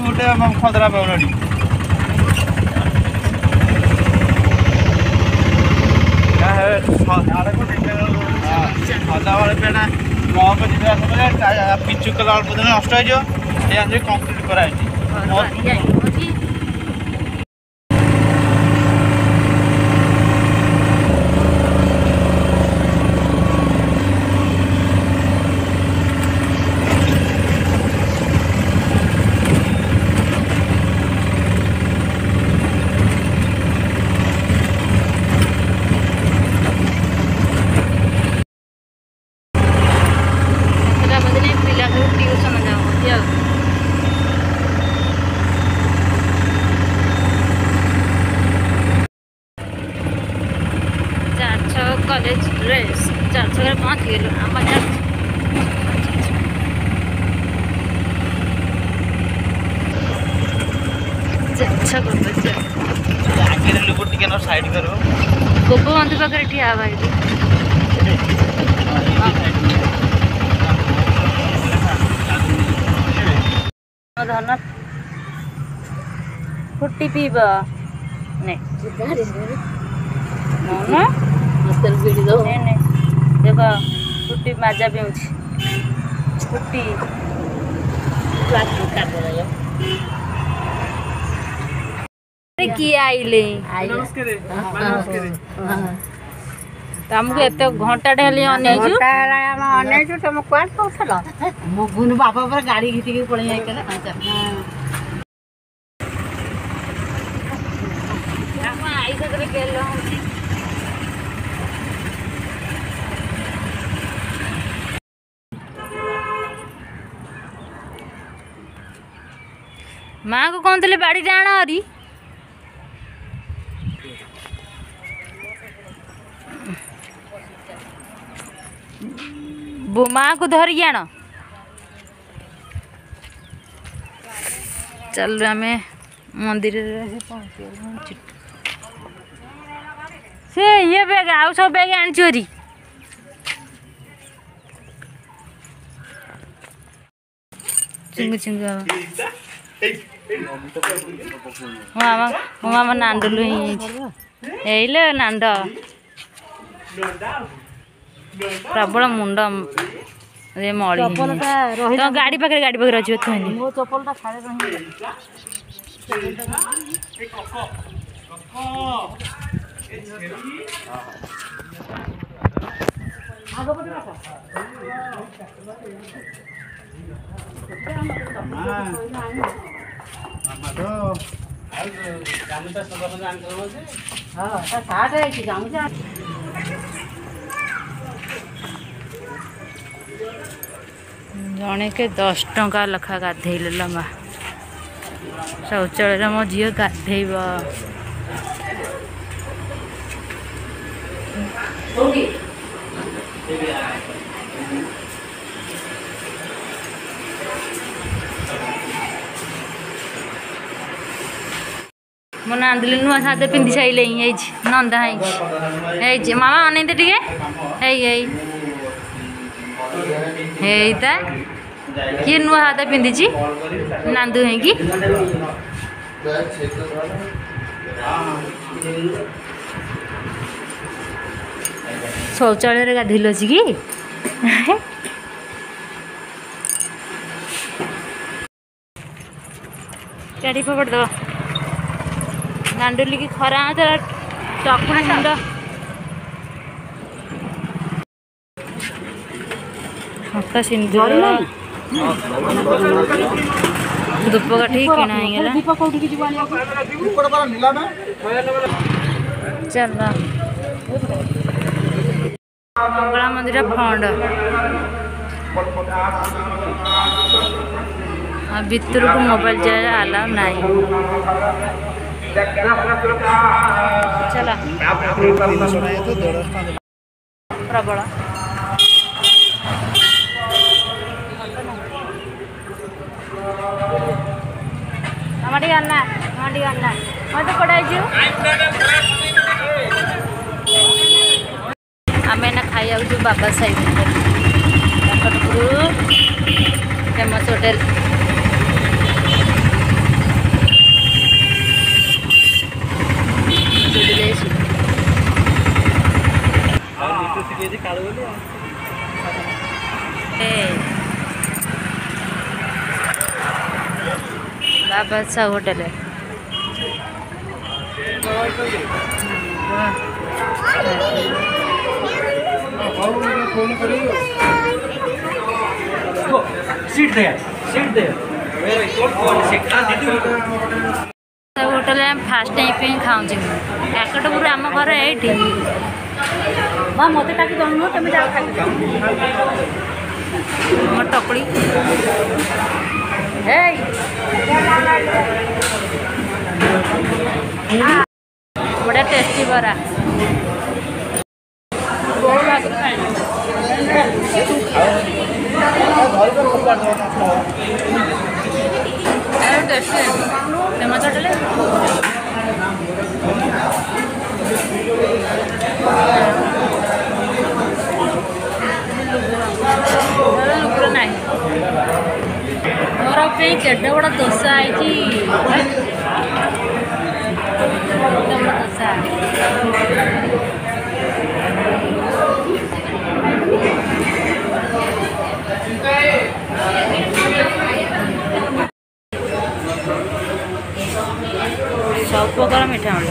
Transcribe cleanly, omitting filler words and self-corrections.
गोटे खदरा पाउनी सदाबले पेड़ा मक जीवा पिचु कला अल्प दिन नष्ट हो कंक्रीट कराई कॉलेज ड्रेस 400 पहुँच गए आम साइड कर गोपबंधु पाखे ठिया धन फुटी पीब नहीं देख फुटी मजा भी फुटी किए आइले तुमको एत घंटा अनैजु तुम कौन कौल मुगुन बापा पर गाड़ी घिटी पड़े माँ को कौन थे बाड़ी आण हरी माँ को धरिकी आण चल आम मंदिर से ये बैग आउ सब बैग आनी चिंगु चिंगु मामा नांडलु एइले नांड प्रबल मुंड मड़ी तो गाड़ी पाखे अच्छी जने के 10 टंका लखा गाधेल माँ शौचालय मो झी गाधेब मो नांदली नुआ साथे पिंधि सारे नंदा मामा अन टे किए नुआ हाथ पिंधि नांदू है कि शौचालय गाधेल अच्छी कि गाड़ी पकड़ दो नांडुली की खरा चकुड़ी मुंड हका सिंदूर धूपकाठी किना चल मंगला मंदिर फंड भितर को मोबाइल जाए अलाउ नहीं चला प्रबल मत पढ़ाई खाया जो बाबा साहिब काकटपुर फेमस होटेल। बाबा साहब होटल है। होटल फास्ट टाइम खाऊँ काकटपुर आम घर ये मत ताकि दौन तुम मोर टकड़ी बड़ा टेस्टी बरा टेस्टी फेमस होटल ना मोर केटे बड़ा दोसा है दोसा सब प्रकार मिठा मिल